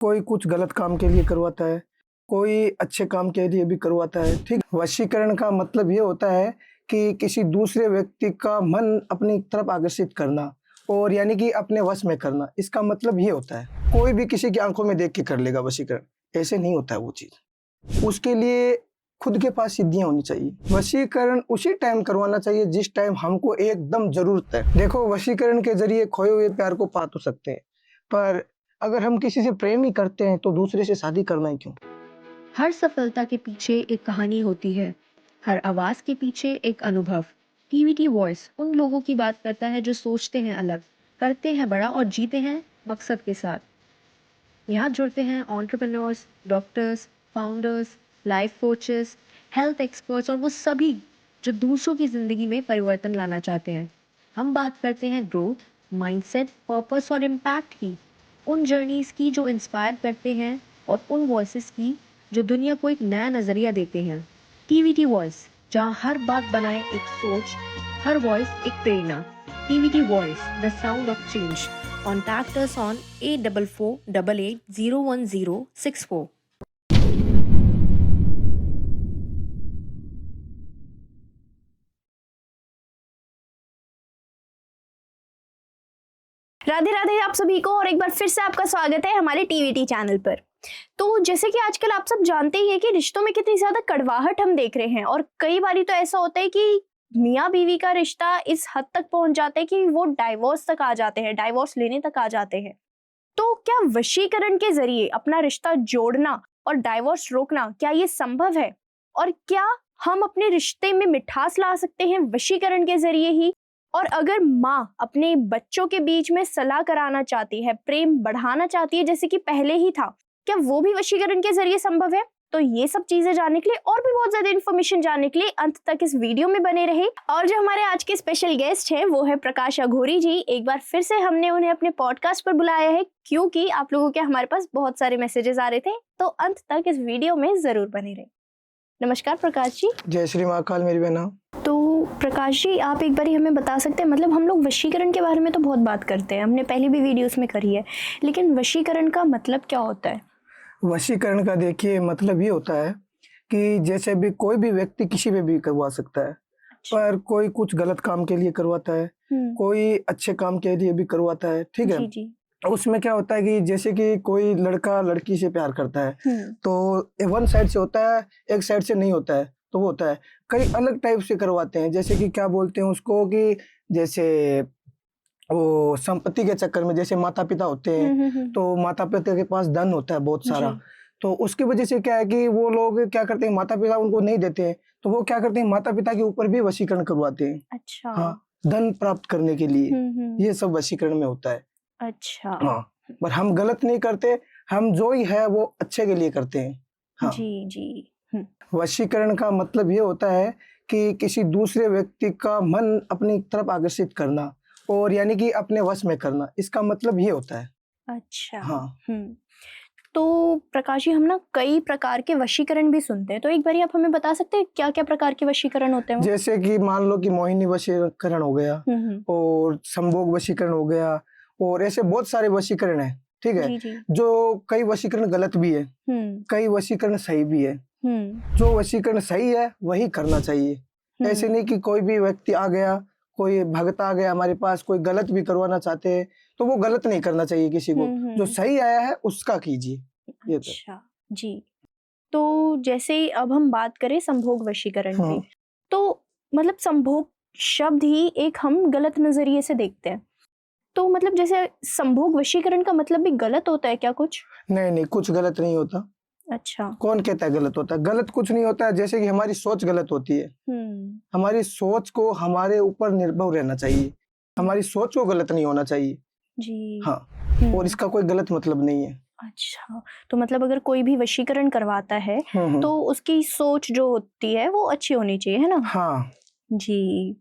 कोई कुछ गलत काम के लिए करवाता है, कोई अच्छे काम के लिए भी करवाता है, ठीक। वशीकरण का मतलब ये होता है कि किसी दूसरे व्यक्ति का मन अपनी तरफ आकर्षित करना और यानी कि अपने वश में करना, इसका मतलब ये होता है। कोई भी किसी की आंखों में देख के कर लेगा वशीकरण, ऐसे नहीं होता है वो चीज़। उसके लिए खुद के पास सिद्धियाँ होनी चाहिए। वशीकरण उसी टाइम करवाना चाहिए जिस टाइम हमको एकदम ज़रूरत है। देखो, वशीकरण के ज़रिए खोए हुए प्यार को पा तो सकते हैं, पर अगर हम किसी से प्रेम ही करते हैं तो दूसरे से शादी करना ही क्यों? हर सफलता के पीछे एक कहानी होती है, हर आवाज के पीछे एक अनुभव। टीवीटी वॉइस उन लोगों की बात करता है जो सोचते हैं अलग, करते हैं बड़ा और जीते हैं मकसद के साथ। यहाँ जुड़ते हैं entrepreneurs, doctors, founders, life coaches, health experts और वो सभी जो दूसरों की जिंदगी में परिवर्तन लाना चाहते हैं। हम बात करते हैं ग्रोथ, माइंडसेट, पर्पस और इम्पैक्ट की, उन जर्नीज की जो इंस्पायर करते हैं और उन वॉइसेस की जो दुनिया को एक नया नजरिया देते हैं। टीवीटी वॉइस, जहाँ हर बात बनाए एक सोच, हर वॉइस एक प्रेरणा। TVT voice, the sound of change. Contact us on 8448801064. Radhe Radhe आप सभी को, और एक बार फिर से आपका स्वागत है हमारे टीवीटी चैनल पर। तो जैसे कि आजकल आप सब जानते ही है कि रिश्तों में कितनी ज्यादा कड़वाहट हम देख रहे हैं, और कई बारी तो ऐसा होता है कि मियाँ बीवी का रिश्ता इस हद तक पहुंच जाता है कि वो डाइवोर्स तक आ जाते हैं, डाइवोर्स लेने तक आ जाते हैं। तो क्या वशीकरण के जरिए अपना रिश्ता जोड़ना और डाइवोर्स रोकना, क्या ये संभव है? और क्या हम अपने रिश्ते में मिठास ला सकते हैं वशीकरण के जरिए ही? और अगर माँ अपने बच्चों के बीच में सलाह कराना चाहती है, प्रेम बढ़ाना चाहती है जैसे कि पहले ही था, क्या वो भी वशीकरण के जरिए संभव है? तो ये सब चीजें जानने के लिए और भी बहुत ज्यादा इन्फॉर्मेशन जानने के लिए अंत तक इस वीडियो में बने रहे। और जो हमारे आज के स्पेशल गेस्ट हैं वो है प्रकाश अघोरी जी। एक बार फिर से हमने उन्हें अपने पॉडकास्ट पर बुलाया है क्योंकि आप लोगों के हमारे पास बहुत सारे मैसेजेस आ रहे थे, तो अंत तक इस वीडियो में जरूर बने रहे। नमस्कार प्रकाश जी। जय श्री महाकाल मेरी बहना। तो प्रकाश जी, आप एक बार हमें बता सकते हैं, मतलब हम लोग वशीकरण के बारे में तो बहुत बात करते हैं, हमने पहले भी वीडियोस में करी है, लेकिन वशीकरण का मतलब क्या होता है? वशीकरण का देखिए मतलब ये होता है कि जैसे भी कोई भी व्यक्ति किसी पे भी करवा सकता है, पर कोई कुछ गलत काम के लिए करवाता है, कोई अच्छे काम के लिए भी करवाता है, ठीक है। जी जी। उसमें क्या होता है कि जैसे कि कोई लड़का लड़की से प्यार करता है तो वन साइड से होता है, एक साइड से नहीं होता है, तो वो होता है कई अलग टाइप से करवाते हैं। जैसे कि क्या बोलते हैं उसको, कि जैसे वो संपत्ति के चक्कर में, जैसे माता पिता होते हैं तो माता पिता के पास धन होता है बहुत सारा, तो उसकी वजह से क्या है कि वो लोग क्या करते हैं, माता पिता उनको नहीं देते हैं तो वो क्या करते हैं, माता पिता के ऊपर भी वशीकरण करवाते हैं। अच्छा। हाँ, धन प्राप्त करने के लिए ये सब वशीकरण में होता है। अच्छा। हाँ, पर हम गलत नहीं करते, हम जो ही है वो अच्छे के लिए करते हैं। हाँ। जी जी। वशीकरण का मतलब ये होता है कि किसी दूसरे व्यक्ति का मन अपनी तरफ आकर्षित करना और यानी कि अपने वश में करना, इसका मतलब ये होता है। अच्छा। हाँ। तो प्रकाश जी, हम ना कई प्रकार के वशीकरण भी सुनते हैं, तो एक बार आप हमें बता सकते हैं क्या क्या प्रकार के वशीकरण होते हैं? जैसे कि मान लो कि मोहिनी वशीकरण हो गया और संभोग वशीकरण हो गया, और ऐसे बहुत सारे वशीकरण है, ठीक है। जी जी। जो कई वशीकरण गलत भी है, कई वशीकरण सही भी है। जो वशीकरण सही है वही करना चाहिए। ऐसे नहीं कि कोई भी व्यक्ति आ गया, कोई भगत आ गया हमारे पास, कोई गलत भी करवाना चाहते हैं तो वो गलत नहीं करना चाहिए किसी को। जो सही आया है उसका कीजिए। अच्छा जी। तो जैसे अब हम बात करें संभोग वशीकरण की, तो मतलब संभोग शब्द ही एक हम गलत नजरिए से देखते हैं, तो मतलब जैसे संभोग वशीकरण का मतलब भी गलत होता है क्या कुछ? नहीं, कुछ गलत नहीं होता। अच्छा। कौन कहता है गलत होता है? गलत कुछ नहीं होता है, जैसे कि हमारी सोच गलत होती है। हमारी सोच को हमारे ऊपर निर्भर रहना चाहिए, हमारी सोच को गलत नहीं होना चाहिए जी। हाँ। और इसका कोई गलत मतलब नहीं है। अच्छा, तो मतलब अगर कोई भी वशीकरण करवाता है तो उसकी सोच जो होती है वो अच्छी होनी चाहिए, है ना? हाँ जी।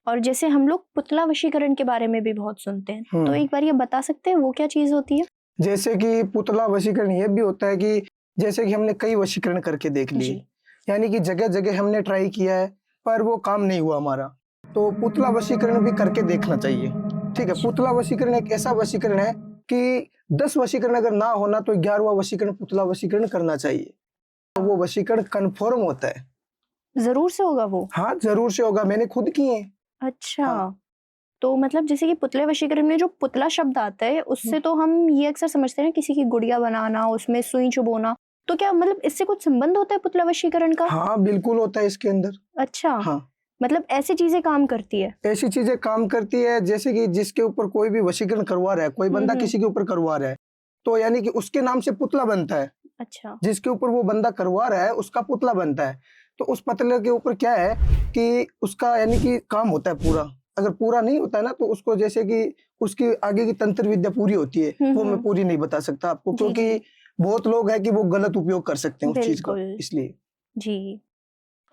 और जैसे हम लोग पुतला वशीकरण के बारे में भी बहुत सुनते हैं, तो एक बार ये बता सकते हैं वो क्या चीज होती है? जैसे कि पुतला वशीकरण ये भी होता है कि जैसे कि हमने कई वशीकरण करके देख लिए, यानी कि जगह जगह हमने ट्राई किया है पर वो काम नहीं हुआ हमारा, तो पुतला वशीकरण भी करके देखना चाहिए, ठीक है। पुतला वशीकरण एक ऐसा वशीकरण है कि 10 वशीकरण अगर ना होना तो 11वां वशीकरण पुतला वशीकरण करना चाहिए, तो वो वशीकरण कन्फर्म होता है। जरूर से होगा वो? हाँ जरूर से होगा, मैंने खुद किए हैं। अच्छा। हाँ। तो मतलब जैसे कि पुतले वशीकरण में जो पुतला शब्द आता है उससे तो हम ये अक्सर समझते हैं किसी की गुड़िया बनाना, उसमें सुई चुभोना, तो क्या मतलब इससे कुछ संबंध होता है पुतला वशीकरण का? हाँ बिल्कुल होता है इसके अंदर। अच्छा। हाँ मतलब ऐसी चीजें काम करती है? ऐसी चीजें काम करती है, जैसे कि जिसके ऊपर कोई भी वशीकरण करवा रहा है, कोई बंदा हम्म। किसी के ऊपर करवा रहा है, तो यानी कि उसके नाम से पुतला बनता है। अच्छा। जिसके ऊपर वो बंदा करवा रहा है उसका पुतला बनता है। तो उस पुतले के ऊपर क्या है कि उसका यानी कि काम होता है पूरा। अगर पूरा नहीं होता है ना तो उसको जैसे कि उसकी आगे की तंत्र विद्या पूरी होती है, वो मैं पूरी नहीं बता सकता आपको, जी, क्योंकि जी। बहुत लोग हैं कि वो गलत उपयोग कर सकते हैं उस चीज का, बिल्कुल। इसलिए। जी।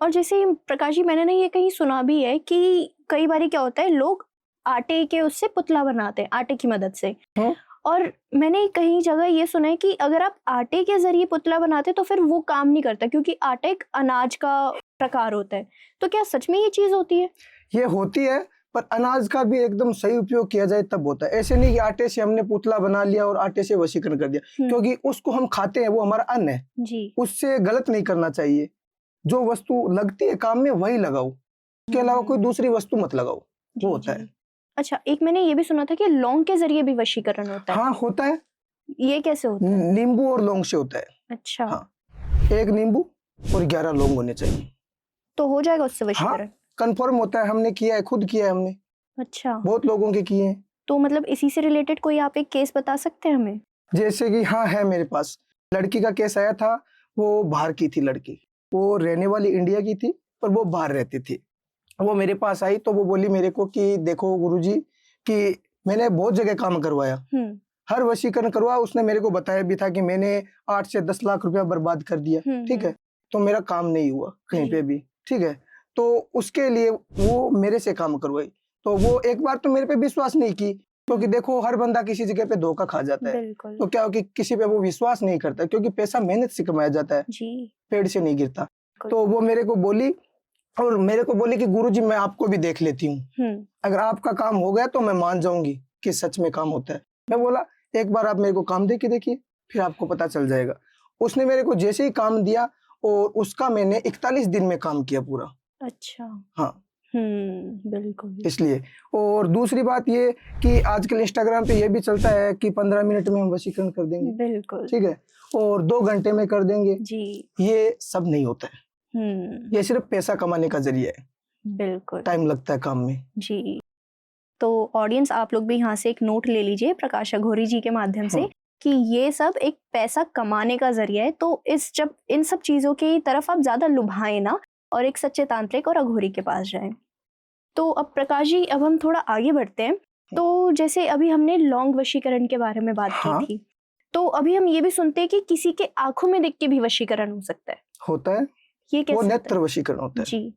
और जैसे प्रकाश जी मैंने ना ये कहीं सुना भी है कि कई बार क्या होता है, लोग आटे के उससे पुतला बनाते हैं आटे की मदद से। हाँ? और मैंने कहीं जगह ये सुना है कि अगर आप आटे के जरिए पुतला बनाते तो फिर वो काम नहीं करता, क्योंकि आटा एक अनाज का प्रकार होता है। तो क्या सच में ये चीज होती है? ये होती है, पर अनाज का भी एकदम सही उपयोग किया जाए तब होता है। ऐसे नहीं कि आटे से हमने पुतला बना लिया और आटे से वशीकरण कर दिया, क्योंकि उसको हम खाते हैं, वो हमारा अन्न है, जी। उससे गलत नहीं करना चाहिए। जो वस्तु लगती है काम में वही लगाओ, उसके अलावा कोई दूसरी वस्तु मत लगाओ, जी, वो होता जी। है। अच्छा, एक मैंने ये भी सुना था कि लौंग के जरिए भी वशीकरण होता है। हाँ होता है, ये कैसे होता है? नींबू और लौंग से होता है। अच्छा। हाँ, 1 नींबू और 11 लौंग होने चाहिए। तो हो जाएगा उससे हाँ वशीकरण? कंफर्म होता है, हमने किया है, खुद किया है हमने, अच्छा। बहुत लोगों के किए हैं। तो मतलब इसी से रिलेटेड कोई आप एक केस बता सकते हैं हमें? जैसे कि हाँ है मेरे पास, लड़की का केस आया था। वो बाहर की थी लड़की, वो रहने वाली इंडिया की थी पर वो बाहर रहती थी। वो मेरे पास आई तो वो बोली मेरे को कि देखो गुरुजी, कि मैंने बहुत जगह काम करवाया, हर वशीकरण करवा, उसने मेरे को बताया भी था कि मैंने 8 से 10 लाख रुपया बर्बाद कर दिया, ठीक है, तो मेरा काम नहीं हुआ कहीं पे भी, ठीक है। तो उसके लिए वो मेरे से काम करवाई, तो वो एक बार तो मेरे पे विश्वास नहीं की, क्योंकि देखो हर बंदा किसी जगह पे धोखा खा जाता है। बिल्कुल। तो क्या हो कि किसी पे वो विश्वास नहीं करता, क्योंकि पैसा मेहनत से कमाया जाता है, जी। पेड़ से नहीं गिरता। बिल्कुल। तो वो मेरे को बोली, और मेरे को बोली कि गुरुजी मैं आपको भी देख लेती हूँ, अगर आपका काम हो गया तो मैं मान जाऊंगी कि सच में काम होता है। मैं बोला एक बार आप मेरे को काम दे के देखिए, फिर आपको पता चल जाएगा। उसने मेरे को जैसे ही काम दिया और उसका मैंने 41 दिन में काम किया पूरा। अच्छा। हाँ बिल्कुल। इसलिए। और दूसरी बात ये कि आजकल इंस्टाग्राम पे ये भी चलता है कि 15 मिनट में हम वशीकरण कर देंगे, बिल्कुल। ठीक है, और 2 घंटे में कर देंगे। जी। ये सब नहीं होता है, हम्म। ये सिर्फ पैसा कमाने का जरिया है, बिल्कुल। टाइम लगता है काम में। जी। तो ऑडियंस आप लोग भी यहाँ से एक नोट ले लीजिए प्रकाश अघोरी जी के माध्यम से कि ये सब एक पैसा कमाने का जरिया है। तो जब इन सब चीजों की तरफ आप ज्यादा लुभाएं ना और एक सच्चे तांत्रिक और अघोरी के पास जाएं। तो अब प्रकाश जी अब हम थोड़ा आगे बढ़ते हैं। तो जैसे अभी हमने लौंग वशीकरण के बारे में बात की थी, तो अभी हम ये भी सुनते हैं कि किसी के आंखों में देख के भी वशीकरण हो सकता है। होता है, ये कैसे वो होता नेत्र है? वशीकरण होता है। जी।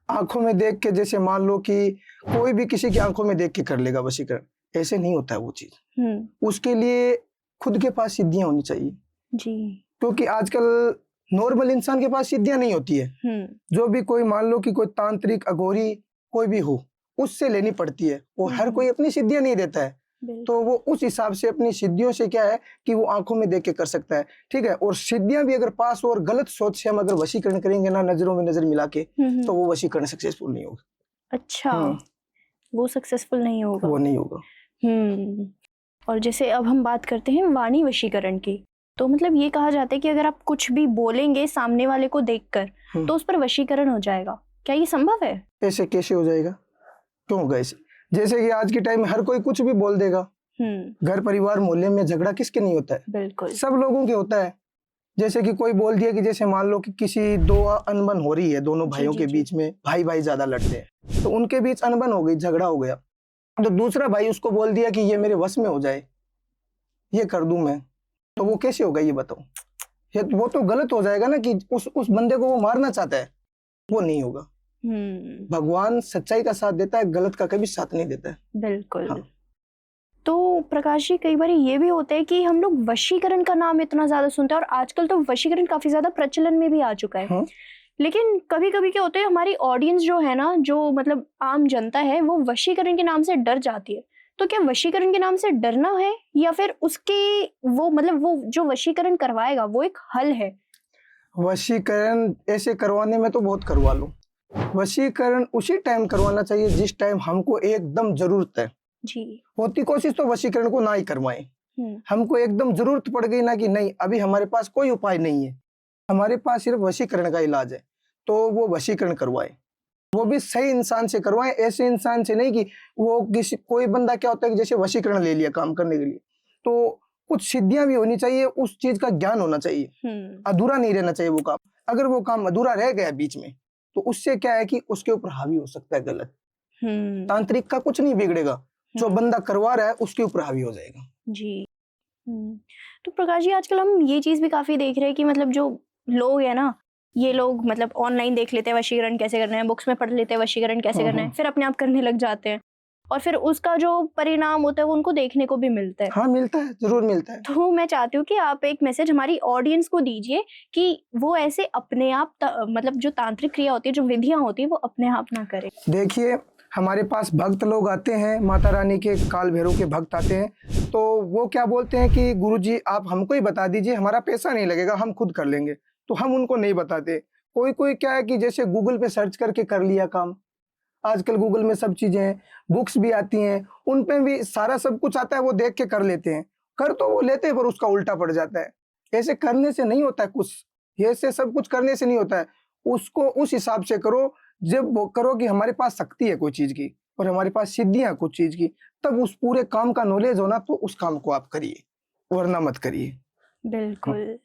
आंखों में देख के, जैसे मान लो कि कोई भी किसी की आंखों में देख के कर लेगा वशीकरण, ऐसे नहीं होता है वो चीज। उसके लिए खुद के पास सिद्धियां होनी चाहिए, जी। क्योंकि आजकल नॉर्मल इंसान के पास सिद्धियां नहीं होती है। जो भी कोई मान लो कि कोई तांत्रिक अघोरी कोई भी हो, उससे लेनी पड़ती है, और हर कोई अपनी सिद्धियां नहीं देता है, तो वो उस हिसाब से अपनी सिद्धियों से क्या है कि वो आंखों में देख के कर सकता है, ठीक है। और सिद्धियां भी अगर पास हो और गलत सोच से हम अगर वशीकरण करेंगे ना, नजरों में नजर मिला के, तो वो वशीकरण सक्सेसफुल नहीं होगा। अच्छा, वो सक्सेसफुल नहीं होगा, वो नहीं होगा। और जैसे अब हम बात करते हैं वाणी वशीकरण की, तो मतलब ये कहा जाता है कि अगर आप कुछ भी बोलेंगे सामने वाले को देखकर तो उस पर वशीकरण हो जाएगा। क्या ये संभव है? ऐसे कैसे हो जाएगा, क्यों होगा ऐसे? जैसे कि आज के टाइम में हर कोई कुछ भी बोल देगा। घर परिवार मोहल्ले में झगड़ा किसके नहीं होता है? बिल्कुल, सब लोगों के होता है। जैसे कि कोई बोल दिया कि जैसे मान लो कि किसी दो अनबन हो रही है, दोनों भाइयों के बीच में, भाई भाई ज्यादा लड़ते हैं, तो उनके बीच अनबन हो गई, झगड़ा हो गया, तो दूसरा भाई उसको बोल दिया कि ये मेरे वश में हो जाए, ये कर दूं मैं, तो वो कैसे होगा ये बताओ? वो तो गलत हो जाएगा ना, कि उस बंदे को वो मारना चाहता है, वो नहीं होगा। भगवान सच्चाई का साथ देता है, गलत का कभी साथ नहीं देता है। बिल्कुल। हाँ। तो प्रकाश जी कई बार ये भी होता है कि हम लोग वशीकरण का नाम इतना ज्यादा सुनते हैं, और आजकल तो वशीकरण काफी ज्यादा प्रचलन में भी आ चुका है। लेकिन कभी कभी क्या होता है, हमारी ऑडियंस जो है ना, जो मतलब आम जनता है, वो वशीकरण के नाम से डर जाती है। तो क्या वशीकरण के नाम से डरना है या फिर उसके वो मतलब वो जो वशीकरण करवाएगा वो एक हल है? वशीकरण ऐसे करवाने में तो बहुत करवा लो। वशीकरण उसी टाइम करवाना चाहिए जिस टाइम हमको एकदम जरूरत है। जी। होती कोशिश तो वशीकरण को ना ही करवाएं। हम्म। हमको एकदम जरूरत पड़ गई ना कि नहीं अभी हमारे पास कोई उपाय नहीं है, हमारे पास सिर्फ वशीकरण का इलाज है, तो वो वशीकरण करवाए। वो भी सही इंसान से करवाएं, ऐसे इंसान से नहीं कि वो किसी कोई बंदा क्या होता है कि जैसे वशीकरण ले लिया काम करने के लिए, तो कुछ सिद्धियां भी होनी चाहिए, उस चीज का ज्ञान होना चाहिए, अधूरा नहीं रहना चाहिए वो काम। अगर वो काम अधूरा रह गया बीच में तो उससे क्या है कि उसके ऊपर हावी हो सकता है गलत। तांत्रिक का कुछ नहीं बिगड़ेगा, जो बंदा करवा रहा है उसके ऊपर हावी हो जाएगा। जी। तो प्रकाश जी आजकल हम ये चीज भी काफी देख रहे हैं कि मतलब जो लोग है ना, ये लोग मतलब ऑनलाइन देख लेते हैं वशीकरण कैसे करना है, बुक्स में पढ़ लेते हैं वशीकरण कैसे करना है, फिर अपने आप करने लग जाते हैं और फिर उसका जो परिणाम होता है वो उनको देखने को भी मिलता है। हाँ मिलता है, जरूर मिलता है। तो मैं चाहती हूँ कि आप एक मैसेज हमारी ऑडियंस को दीजिए कि वो ऐसे अपने आप मतलब जो तांत्रिक क्रिया होती है, जो विधियां होती है, वो अपने आप ना करें। देखिए हमारे पास भक्त लोग आते हैं, माता रानी के काल भैरव के भक्त आते हैं, तो वो क्या बोलते हैं कि गुरुजी आप हमको ही बता दीजिए, हमारा पैसा नहीं लगेगा, हम खुद कर लेंगे। तो हम उनको नहीं बताते। कोई कोई क्या है कि जैसे गूगल पे सर्च करके कर लिया काम। आजकल गूगल में सब चीजें हैं, बुक्स भी आती हैं, उन पे भी सारा सब कुछ आता है, वो देख के कर लेते हैं। कर तो वो लेते हैं पर उसका उल्टा पड़ जाता है। ऐसे करने से नहीं होता है कुछ, ऐसे सब कुछ करने से नहीं होता है। उसको उस हिसाब से करो, जब वो करो कि हमारे पास शक्ति है कोई चीज की और हमारे पास सिद्धियां कुछ चीज की, तब उस पूरे काम का नॉलेज हो ना तो उस काम को आप करिए, वरना मत करिए। बिल्कुल।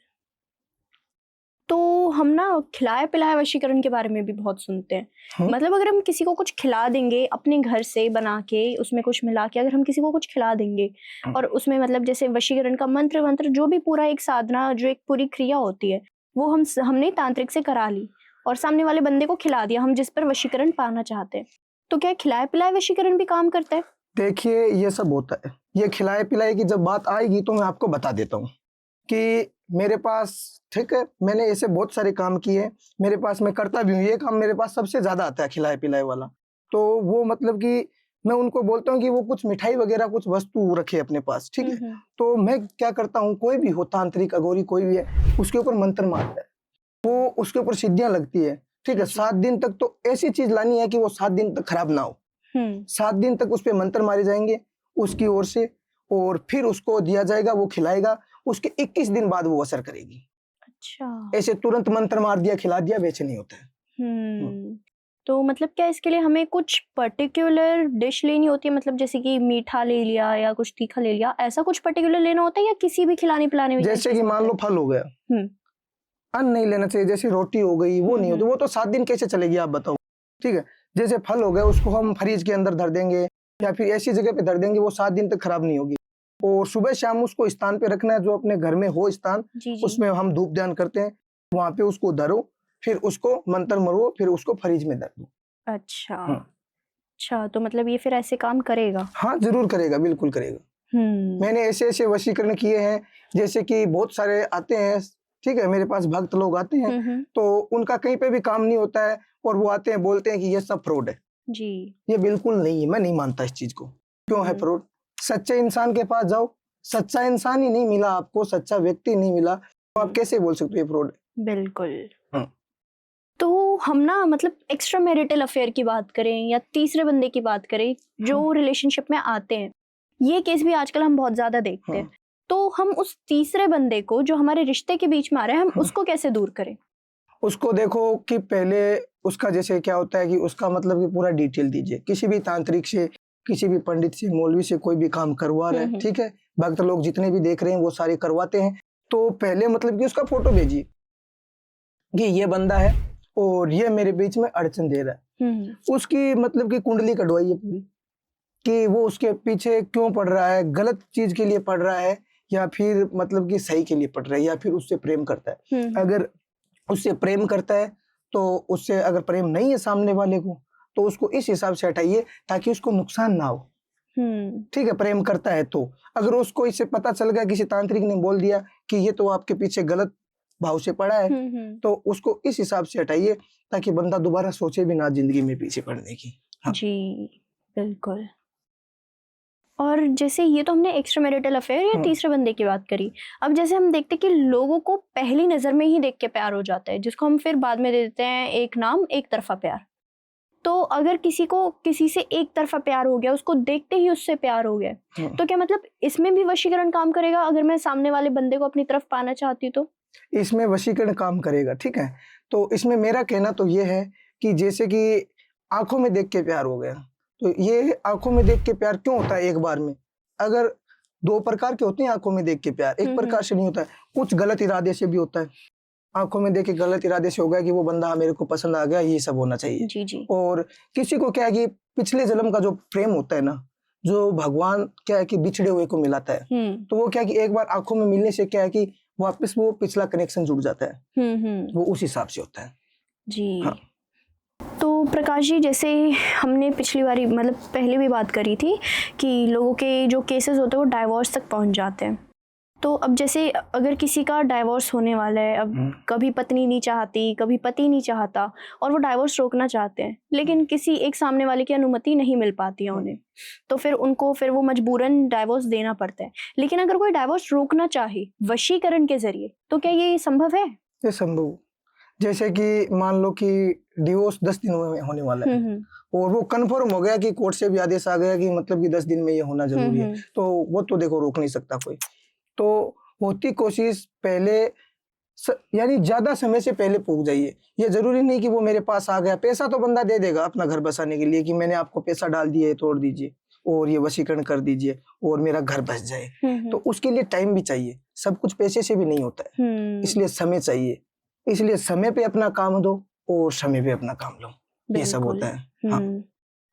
तो हम ना खिलाए पिलाए वशीकरण के बारे में भी बहुत सुनते हैं। मतलब अगर हम किसी को कुछ खिला देंगे अपने घर से बना के, उसमें कुछ मिला के अगर हम किसी को कुछ खिला देंगे और उसमें मतलब जैसे वशीकरण का मंत्र वंत्र जो भी पूरा एक साधना, जो एक पूरी क्रिया होती है, वो हमने तांत्रिक से करा ली और सामने वाले बंदे को खिला दिया, हम जिस पर वशीकरण पाना चाहते हैं, तो क्या खिलाए पिलाए वशीकरण भी काम करता है? देखिए ये सब होता है, ये खिलाए पिलाए की जब बात आएगी तो मैं आपको बता देता हूँ कि मेरे पास, ठीक है, मैंने ऐसे बहुत सारे काम किए, मेरे पास मैं करता भी हूँ, ये काम मेरे पास सबसे ज्यादा आता है खिलाए पिलाए वाला। तो वो मतलब कि मैं उनको बोलता हूँ कि वो कुछ मिठाई वगैरह कुछ वस्तु रखे अपने पास, ठीक है। तो मैं क्या करता हूँ, कोई भी हो तांत्रिक अघोरी कोई भी है, उसके ऊपर मंत्र मारता है, वो उसके ऊपर सिद्धियां लगती है, ठीक है। 7 दिन तक तो ऐसी चीज लानी है कि वो 7 दिन तक खराब ना हो। 7 दिन तक उस पे मंत्र मारे जाएंगे उसकी ओर से, और फिर उसको दिया जाएगा, वो खिलाएगा, उसके 21 दिन बाद वो असर करेगी। अच्छा। ऐसे तुरंत मंत्र मार दिया खिला दिया वैसे नहीं होता है। तो मतलब क्या इसके लिए हमें कुछ पर्टिकुलर डिश लेनी होती है, मतलब जैसे कि मीठा ले लिया या कुछ तीखा ले लिया, ऐसा कुछ पर्टिकुलर लेना होता है या किसी भी खिलाने पिलाने में? जैसे कि मान लो फल हो गया, अन्न नहीं लेना चाहिए, जैसे रोटी हो गई वो नहीं होती, वो तो 7 दिन कैसे चलेगी आप बताओ, ठीक है। जैसे फल हो गया उसको हम फ्रिज के अंदर धर देंगे या फिर ऐसी जगह पे धर देंगे, वो 7 दिन तक खराब नहीं होगी। और सुबह शाम उसको स्थान पे रखना है, जो अपने घर में हो स्थान, उसमें हम धूप ध्यान करते हैं, वहां पे उसको धरो, फिर उसको मंत्र मरो, फिर उसको फ्रिज में धर दो। अच्छा। अच्छा, तो मतलब ये फिर ऐसे काम करेगा? हाँ जरूर करेगा, बिल्कुल करेगा। मैंने ऐसे ऐसे वशीकरण किए हैं, जैसे कि बहुत सारे आते हैं, ठीक है, मेरे पास भक्त लोग आते हैं, तो उनका कहीं पे भी काम नहीं होता है और वो आते हैं बोलते हैं कि ये सब फ्रॉड है जी। ये बिल्कुल नहीं है, मैं नहीं मानता इस चीज को। क्यों है फ्रॉड? सच्चे इंसान के पास जाओ, सच्चा इंसान ही नहीं मिला आपको, सच्चा व्यक्ति नहीं मिला, तो आप कैसे बोल सकते हो ये फ्रॉड है? बिल्कुल। तो हम ना मतलब एक्स्ट्रा मैरिटल अफेयर की बात करें या तीसरे बंदे की बात करें जो रिलेशनशिप में आते हैं, ये केस भी आजकल हम बहुत ज्यादा देखते हैं, तो हम उस तीसरे बंदे को जो हमारे रिश्ते के बीच में आ रहा है, हम उसको कैसे दूर करें? उसको देखो कि पहले उसका जैसे क्या होता है कि उसका मतलब कि पूरा डिटेल दीजिए, किसी भी तांत्रिक से, किसी भी पंडित से, मौलवी से कोई भी काम करवा रहे हैं, ठीक है, भक्त लोग जितने भी देख रहे हैं वो सारे करवाते हैं, तो पहले मतलब कि उसका फोटो भेजिए कि ये बंदा है और ये मेरे बीच में अड़चन दे रहा है। उसकी मतलब कि कुंडली कटवाइए पूरी, कि वो उसके पीछे क्यों पड़ रहा है, गलत चीज के लिए पड़ रहा है या फिर मतलब कि सही के लिए पड़ रहा है, या फिर उससे प्रेम करता है। अगर उससे प्रेम करता है तो उससे, अगर प्रेम नहीं है सामने वाले को तो उसको इस हिसाब से हटाइए ताकि उसको नुकसान ना हो, ठीक है। प्रेम करता है तो अगर उसको इससे पता चल गया, किसी तांत्रिक ने बोल दिया कि ये तो आपके पीछे गलत भाव से पड़ा है, तो उसको इस हिसाब से हटाइए ताकि बंदा दोबारा सोचे भी ना जिंदगी में पीछे पड़ने की। जी बिल्कुल। और जैसे ये तो हमने एक्स्ट्रा मैरिटल अफेयर या हाँ। तीसरे बंदे की बात करी। अब जैसे हम देखते हैं कि लोगों को पहली नज़र में ही देख के प्यार हो जाता है, जिसको हम फिर बाद में दे देते हैं एक नाम, एक तरफा प्यार। तो अगर किसी को किसी से एक तरफा प्यार हो गया, उसको देखते ही उससे प्यार हो गया, हाँ। तो क्या मतलब इसमें भी वशीकरण काम करेगा अगर मैं सामने वाले बंदे को अपनी तरफ पाना चाहती हूँ तो? इसमें वशीकरण काम करेगा, ठीक है। तो इसमें मेरा कहना तो ये है कि जैसे कि आंखों में देख के प्यार हो गया, तो ये आंखों में देख के प्यार क्यों होता है एक बार में? अगर दो प्रकार के होते हैं आंखों में देख के प्यार, एक प्रकार से नहीं होता है, कुछ गलत इरादे से भी होता है। आंखों में देख के गलत इरादे से हो गया कि वो बंदा मेरे को पसंद आ गया, ये सब होना चाहिए। जी जी। और किसी को क्या है कि पिछले जन्म का जो प्रेम होता है ना, जो भगवान क्या है कि बिछड़े हुए को मिलाता है, तो वो क्या है कि एक बार आंखों में मिलने से क्या है कि वापस वो पिछला कनेक्शन जुड़ जाता है, वो उस हिसाब से होता है। जी। हाँ। तो प्रकाश जी, जैसे हमने पिछली बारी मतलब पहले भी बात करी थी कि लोगों के जो केसेस होते हैं वो डाइवोर्स तक पहुंच जाते हैं। तो अब जैसे अगर किसी का डाइवोर्स होने वाला है, अब कभी पत्नी नहीं चाहती, कभी पति नहीं चाहता और वो डाइवोर्स रोकना चाहते हैं, लेकिन किसी एक सामने वाले की अनुमति नहीं मिल पाती है उन्हें, तो फिर वो मजबूरन डाइवोर्स देना पड़ता है। लेकिन अगर कोई डाइवोर्स रोकना चाहे वशीकरण के जरिए, तो क्या ये संभव है? ये संभव, जैसे कि मान लो कि डिवोर्स 10 दिनों में होने वाला है और वो कंफर्म हो गया कि कोर्ट से भी आदेश आ गया कि मतलब कि 10 दिन में ये होना जरूरी है, तो वो तो देखो रोक नहीं सकता कोई। तो होती कोशिश पहले यानी ज्यादा समय से पहले पहुंच जाइए। ये जरूरी नहीं कि वो मेरे पास आ गया, पैसा तो बंदा दे देगा अपना घर बसाने के लिए कि मैंने आपको पैसा डाल दिया है, तोड़ दीजिए और ये वशीकरण कर दीजिए और मेरा घर बस जाए। तो उसके लिए टाइम भी चाहिए, सब कुछ पैसे से भी नहीं होता है, इसलिए समय चाहिए। इसलिए समय पे अपना काम दो और समय पे अपना काम लो, ये सब होता है। हाँ।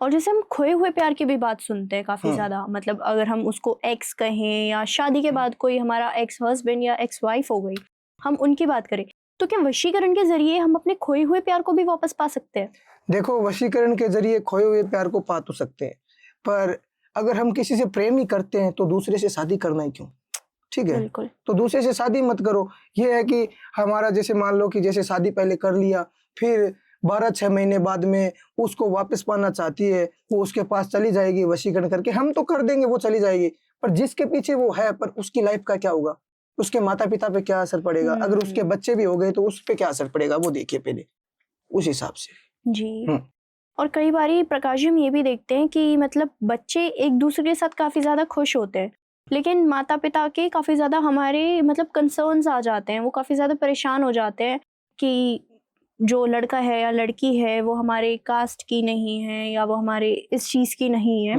और जैसे हम खोए हुए प्यार की भी बात सुनते हैं काफी ज्यादा, मतलब अगर हम उसको एक्स कहें या शादी के बाद कोई हमारा एक्स हस्बैंड या एक्स वाइफ हो गई, हम उनकी बात करें, तो क्या वशीकरण के जरिए हम अपने खोए हुए प्यार को भी वापस पा सकते हैं? देखो, वशीकरण के जरिए खोए हुए प्यार को पा तो सकते हैं, पर अगर हम किसी से प्रेम ही करते हैं तो दूसरे से शादी करना ही क्यों? ठीक है, तो दूसरे से शादी मत करो। ये है कि हमारा जैसे मान लो कि जैसे शादी पहले कर लिया, फिर 12-6 महीने बाद में उसको वापस पाना चाहती है, वो उसके पास चली जाएगी वशीकरण करके, हम तो कर देंगे, वो चली जाएगी, पर जिसके पीछे वो है, पर उसकी लाइफ का क्या होगा? उसके माता पिता पे क्या असर पड़ेगा? अगर उसके बच्चे भी हो गए तो उस पे क्या असर पड़ेगा, वो देखिए पहले, उस हिसाब से। जी। और कई बारी प्रकाश जी हम ये भी देखते हैं कि मतलब बच्चे एक दूसरे के साथ काफी ज्यादा खुश होते हैं, लेकिन माता पिता के काफी ज्यादा हमारे मतलब कंसर्न्स आ जाते हैं, वो काफी ज्यादा परेशान हो जाते हैं कि जो लड़का है या लड़की है वो हमारे कास्ट की नहीं है या वो हमारे इस चीज की नहीं है।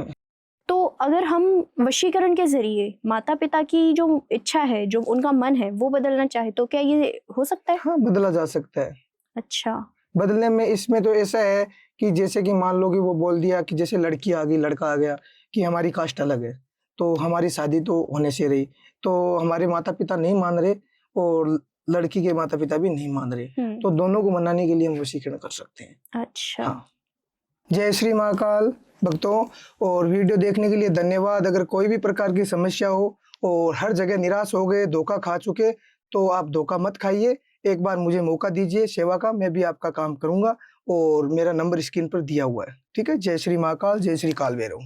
तो अगर हम वशीकरण के जरिए माता पिता की जो इच्छा है, जो उनका मन है, वो बदलना चाहे, तो क्या ये हो सकता है? हाँ, बदला जा सकता है। अच्छा। बदलने में इसमें तो ऐसा है कि जैसे कि मान लो कि वो बोल दिया कि जैसे लड़की आ गई, लड़का आ गया कि हमारी कास्ट अलग है, तो हमारी शादी तो होने से रही, तो हमारे माता पिता नहीं मान रहे और लड़की के माता पिता भी नहीं मान रहे, तो दोनों को मनाने के लिए हम वशीकरण कर सकते हैं। अच्छा। हाँ। जय श्री महाकाल भक्तों, और वीडियो देखने के लिए धन्यवाद। अगर कोई भी प्रकार की समस्या हो और हर जगह निराश हो गए, धोखा खा चुके, तो आप धोखा मत खाइए, एक बार मुझे मौका दीजिए सेवा का, मैं भी आपका काम करूंगा और मेरा नंबर स्क्रीन पर दिया हुआ है। ठीक है, जय श्री महाकाल, जय श्री काल भैरव।